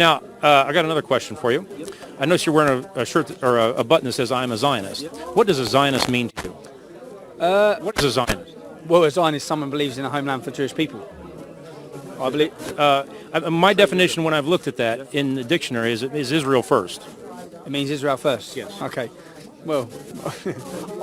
Now, I got another question for you. I notice you're wearing a shirt or a button that says "I'm a Zionist." What does a Zionist mean to you? What is a Zionist? Well, a Zionist is someone who believes in a homeland for Jewish people. I believe. My definition, when I've looked at that in the dictionary, is Israel first. It means Israel first. Yes. Okay. Well,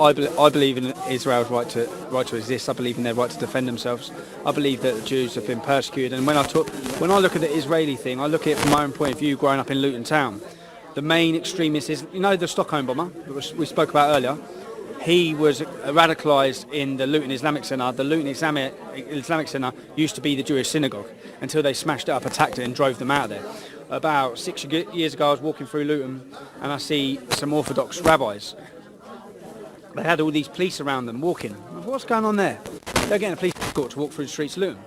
I believe in Israel's right to exist. I believe in their right to defend themselves. I believe that the Jews have been persecuted. And when I look at the Israeli thing, I look at it from my own point of view, growing up in Luton Town. The main extremist is, you know, the Stockholm bomber that we spoke about earlier. He was radicalised in the Luton Islamic Centre. The Luton Islamic Centre used to be the Jewish synagogue until they smashed it up, attacked it and drove them out of there. About 6 years ago I was walking through Luton and I see some Orthodox rabbis. They had all these police around them walking. What's going on there? They're getting a police escort to walk through the streets of Luton.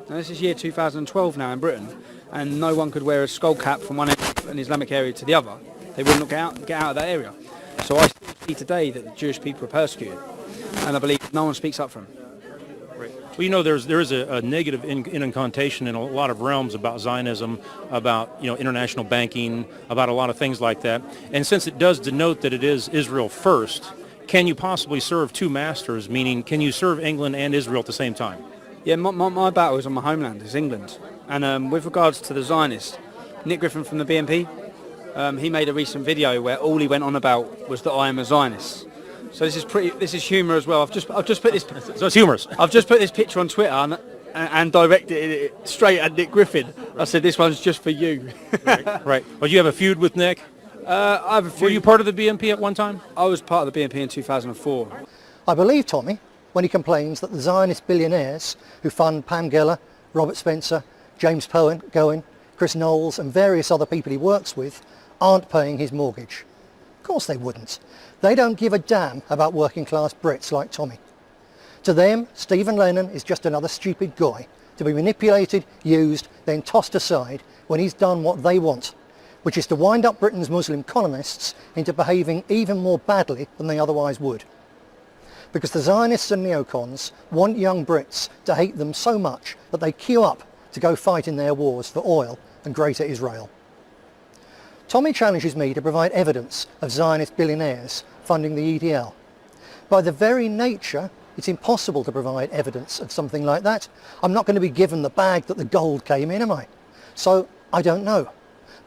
Now this is year 2012 now in Britain, and no one could wear a skull cap from one end of an Islamic area to the other. They wouldn't get out of that area. So I see today that the Jewish people are persecuted, and I believe no one speaks up for them. Right. Well, you know, there is a negative incantation in a lot of realms about Zionism, about, you know, international banking, about a lot of things like that. And since it does denote that it is Israel first, can you possibly serve two masters? Meaning, can you serve England and Israel at the same time? Yeah, my battle is on my homeland, is England. And with regards to the Zionists, Nick Griffin from the BNP, he made a recent video where all he went on about was that I am a Zionist. So this is humour as well. I've just put this. So it's humorous. I've just put this picture on Twitter and directed it straight at Nick Griffin. I said, this one's just for you. Right. Well, you have a feud with Nick? I have a feud. Were you part of the BNP at one time? I was part of the BNP in 2004. I believe Tommy when he complains that the Zionist billionaires who fund Pam Geller, Robert Spencer, James Goen, Chris Knowles and various other people he works with aren't paying his mortgage. Of course they wouldn't. They don't give a damn about working class Brits like Tommy. To them, Stephen Lennon is just another stupid guy to be manipulated, used, then tossed aside when he's done what they want, which is to wind up Britain's Muslim colonists into behaving even more badly than they otherwise would. Because the Zionists and neocons want young Brits to hate them so much that they queue up to go fight in their wars for oil and Greater Israel. Tommy challenges me to provide evidence of Zionist billionaires funding the EDL. By the very nature, it's impossible to provide evidence of something like that. I'm not going to be given the bag that the gold came in, am I? So I don't know.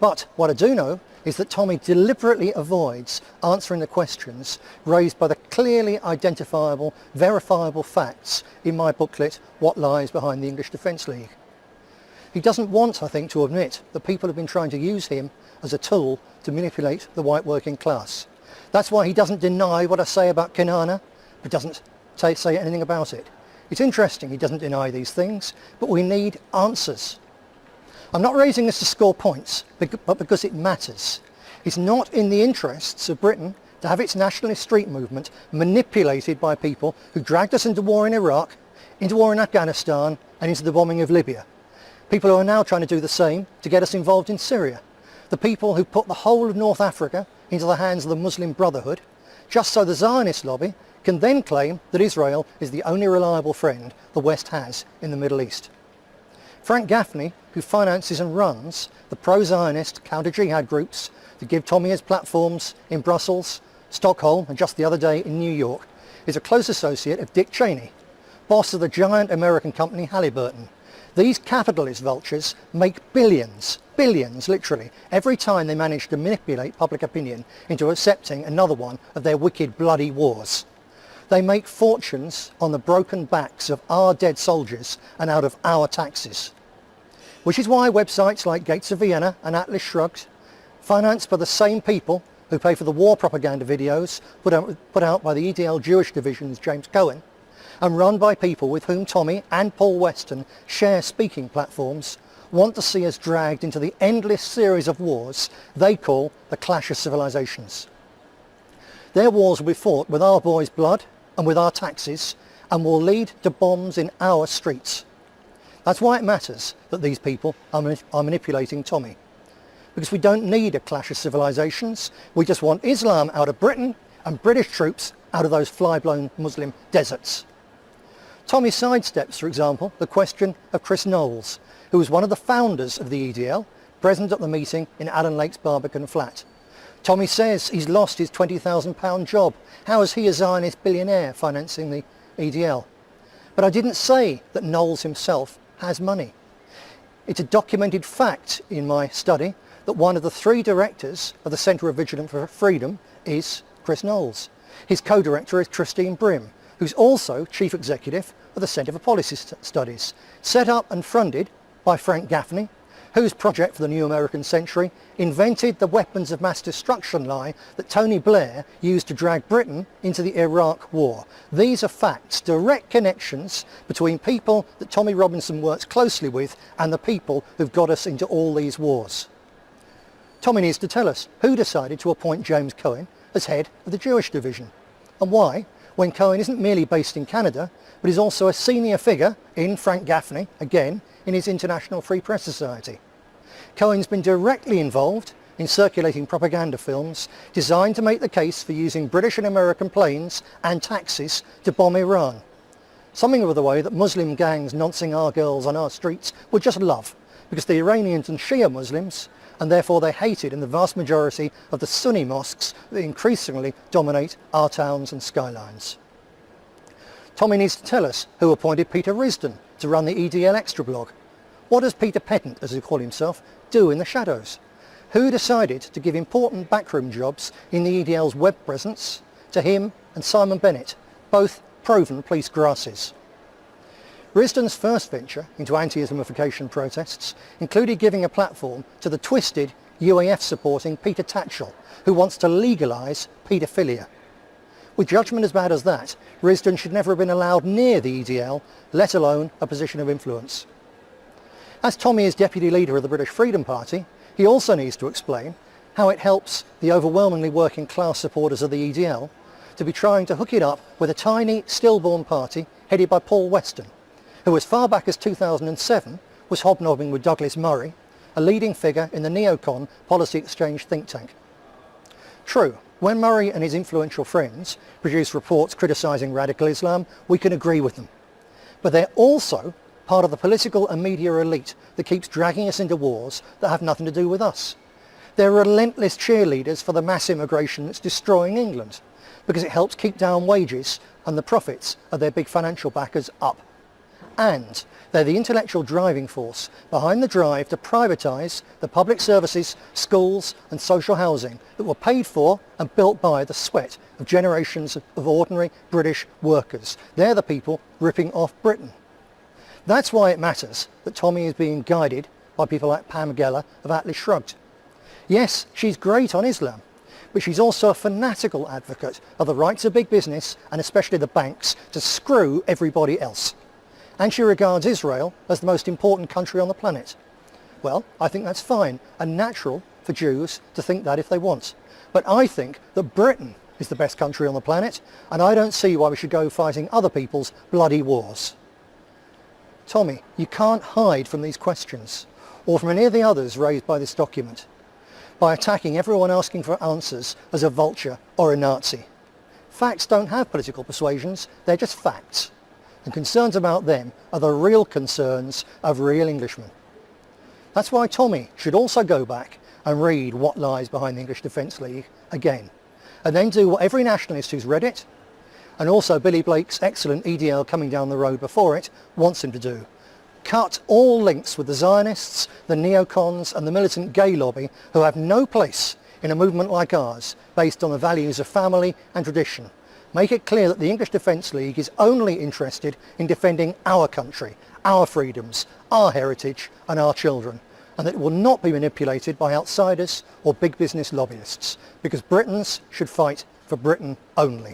But what I do know is that Tommy deliberately avoids answering the questions raised by the clearly identifiable, verifiable facts in my booklet, What Lies Behind the English Defence League. He doesn't want, I think, to admit that people have been trying to use him as a tool to manipulate the white working class. That's why he doesn't deny what I say about Kenana, but doesn't say anything about it. It's interesting he doesn't deny these things, but we need answers. I'm not raising this to score points, but because it matters. It's not in the interests of Britain to have its nationalist street movement manipulated by people who dragged us into war in Iraq, into war in Afghanistan and into the bombing of Libya. People who are now trying to do the same to get us involved in Syria. The people who put the whole of North Africa into the hands of the Muslim Brotherhood, just so the Zionist lobby can then claim that Israel is the only reliable friend the West has in the Middle East. Frank Gaffney, who finances and runs the pro-Zionist counter-jihad groups that give Tommy his platforms in Brussels, Stockholm and just the other day in New York, is a close associate of Dick Cheney, boss of the giant American company Halliburton. These capitalist vultures make billions literally, every time they manage to manipulate public opinion into accepting another one of their wicked bloody wars. They make fortunes on the broken backs of our dead soldiers and out of our taxes. Which is why websites like Gates of Vienna and Atlas Shrugged, financed by the same people who pay for the war propaganda videos put out by the EDL Jewish Division's James Cohen, and run by people with whom Tommy and Paul Weston share speaking platforms, want to see us dragged into the endless series of wars they call the Clash of Civilizations. Their wars will be fought with our boys' blood and with our taxes, and will lead to bombs in our streets. That's why it matters that these people are manipulating Tommy. Because we don't need a clash of civilizations, we just want Islam out of Britain and British troops out of those fly-blown Muslim deserts. Tommy sidesteps, for example, the question of Chris Knowles, who was one of the founders of the EDL, present at the meeting in Alan Lake's Barbican flat. Tommy says he's lost his £20,000 job. How is he, a Zionist billionaire, financing the EDL? But I didn't say that Knowles himself has money. It's a documented fact in my study that one of the 3 directors of the Centre of Vigilance for Freedom is Chris Knowles. His co-director is Christine Brim, who's also chief executive of the Centre for Policy Studies, set up and funded by Frank Gaffney, whose project for the New American Century invented the weapons of mass destruction lie that Tony Blair used to drag Britain into the Iraq War. These are facts, direct connections between people that Tommy Robinson works closely with and the people who've got us into all these wars. Tommy needs to tell us who decided to appoint James Cohen as head of the Jewish division, and why, when Cohen isn't merely based in Canada, but is also a senior figure in Frank Gaffney, again, in his International Free Press Society. Cohen's been directly involved in circulating propaganda films designed to make the case for using British and American planes and taxis to bomb Iran. Something of the way that Muslim gangs noncing our girls on our streets would just love, because the Iranians and Shia Muslims, and therefore they're hated in the vast majority of the Sunni mosques that increasingly dominate our towns and skylines. Tommy needs to tell us who appointed Peter Risdon to run the EDL Extra blog. What does Peter Pettant, as he calls himself, do in the shadows? Who decided to give important backroom jobs in the EDL's web presence to him and Simon Bennett, both proven police grasses? Risdon's first venture into anti-Islamification protests included giving a platform to the twisted UAF-supporting Peter Tatchell, who wants to legalise paedophilia. With judgment as bad as that, Risdon should never have been allowed near the EDL, let alone a position of influence. As Tommy is deputy leader of the British Freedom Party, he also needs to explain how it helps the overwhelmingly working class supporters of the EDL to be trying to hook it up with a tiny, stillborn party headed by Paul Weston, who as far back as 2007 was hobnobbing with Douglas Murray, a leading figure in the neocon policy exchange think tank. True, when Murray and his influential friends produce reports criticising radical Islam, we can agree with them. But they're also part of the political and media elite that keeps dragging us into wars that have nothing to do with us. They're relentless cheerleaders for the mass immigration that's destroying England, because it helps keep down wages and the profits of their big financial backers up. And they're the intellectual driving force behind the drive to privatise the public services, schools and social housing that were paid for and built by the sweat of generations of ordinary British workers. They're the people ripping off Britain. That's why it matters that Tommy is being guided by people like Pam Geller of Atlas Shrugged. Yes, she's great on Islam, but she's also a fanatical advocate of the rights of big business and especially the banks to screw everybody else. And she regards Israel as the most important country on the planet. Well, I think that's fine and natural for Jews to think that if they want. But I think that Britain is the best country on the planet, and I don't see why we should go fighting other people's bloody wars. Tommy, you can't hide from these questions, or from any of the others raised by this document, by attacking everyone asking for answers as a vulture or a Nazi. Facts don't have political persuasions, they're just facts. And concerns about them are the real concerns of real Englishmen. That's why Tommy should also go back and read What Lies Behind the English Defence League again, and then do what every nationalist who's read it, and also Billy Blake's excellent EDL Coming Down the Road before it, wants him to do. Cut all links with the Zionists, the neocons and the militant gay lobby who have no place in a movement like ours based on the values of family and tradition. Make it clear that the English Defence League is only interested in defending our country, our freedoms, our heritage and our children, and that it will not be manipulated by outsiders or big business lobbyists, because Britons should fight for Britain only.